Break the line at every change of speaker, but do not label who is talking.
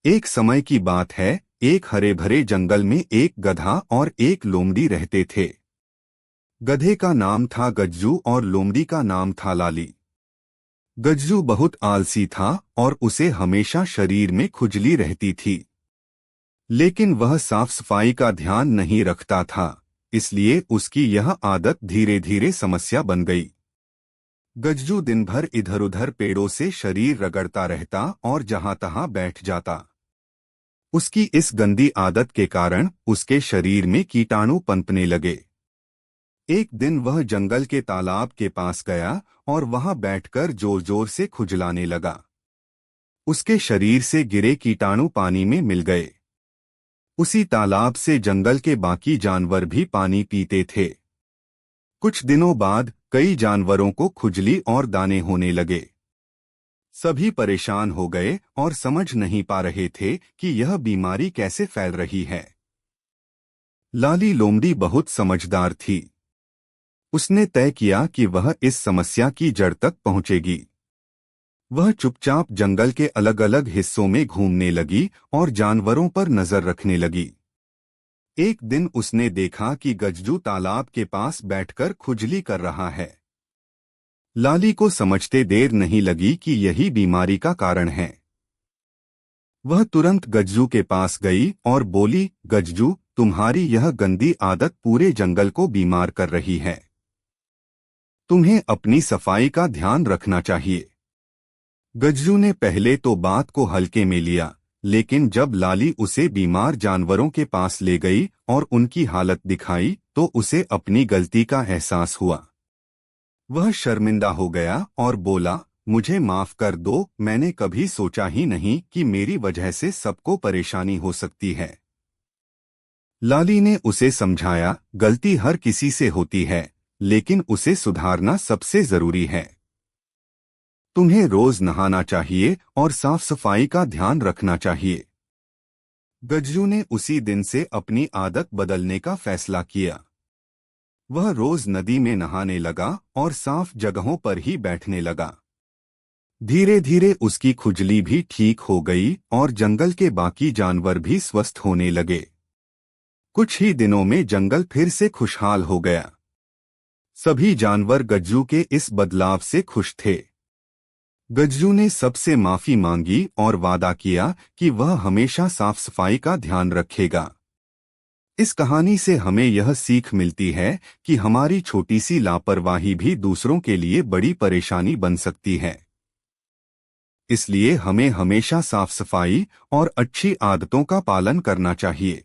एक समय की बात है। एक हरे भरे जंगल में एक गधा और एक लोमड़ी रहते थे। गधे का नाम था गज्जू और लोमड़ी का नाम था लाली। गज्जू बहुत आलसी था और उसे हमेशा शरीर में खुजली रहती थी। लेकिन वह साफ सफाई का ध्यान नहीं रखता था, इसलिए उसकी यह आदत धीरे धीरे समस्या बन गई। गज्जू दिन भर इधर उधर पेड़ों से शरीर रगड़ता रहता और जहां तहां बैठ जाता। उसकी इस गंदी आदत के कारण उसके शरीर में कीटाणु पनपने लगे। एक दिन वह जंगल के तालाब के पास गया और वहां बैठकर जोर जोर से खुजलाने लगा। उसके शरीर से गिरे कीटाणु पानी में मिल गए। उसी तालाब से जंगल के बाकी जानवर भी पानी पीते थे। कुछ दिनों बाद कई जानवरों को खुजली और दाने होने लगे। सभी परेशान हो गए और समझ नहीं पा रहे थे कि यह बीमारी कैसे फैल रही है। लाली लोमड़ी बहुत समझदार थी। उसने तय किया कि वह इस समस्या की जड़ तक पहुंचेगी। वह चुपचाप जंगल के अलग अलग हिस्सों में घूमने लगी और जानवरों पर नजर रखने लगी। एक दिन उसने देखा कि गज्जू तालाब के पास बैठकर खुजली कर रहा है। लाली को समझते देर नहीं लगी कि यही बीमारी का कारण है। वह तुरंत गज्जू के पास गई और बोली, गज्जू, तुम्हारी यह गंदी आदत पूरे जंगल को बीमार कर रही है। तुम्हें अपनी सफाई का ध्यान रखना चाहिए। गज्जू ने पहले तो बात को हल्के में लिया, लेकिन जब लाली उसे बीमार जानवरों के पास ले गई और उनकी हालत दिखाई तो उसे अपनी गलती का एहसास हुआ। वह शर्मिंदा हो गया और बोला, मुझे माफ कर दो, मैंने कभी सोचा ही नहीं कि मेरी वजह से सबको परेशानी हो सकती है। लाली ने उसे समझाया, गलती हर किसी से होती है, लेकिन उसे सुधारना सबसे जरूरी है। तुम्हें रोज नहाना चाहिए और साफ सफाई का ध्यान रखना चाहिए। गज्जू ने उसी दिन से अपनी आदत बदलने का फैसला किया। वह रोज नदी में नहाने लगा और साफ जगहों पर ही बैठने लगा। धीरे धीरे उसकी खुजली भी ठीक हो गई और जंगल के बाकी जानवर भी स्वस्थ होने लगे। कुछ ही दिनों में जंगल फिर से खुशहाल हो गया। सभी जानवर गज्जू के इस बदलाव से खुश थे। गज्जू ने सबसे माफी मांगी और वादा किया कि वह हमेशा साफ सफाई का ध्यान रखेगा। इस कहानी से हमें यह सीख मिलती है कि हमारी छोटी सी लापरवाही भी दूसरों के लिए बड़ी परेशानी बन सकती है। इसलिए हमें हमेशा साफ सफाई और अच्छी आदतों का पालन करना चाहिए।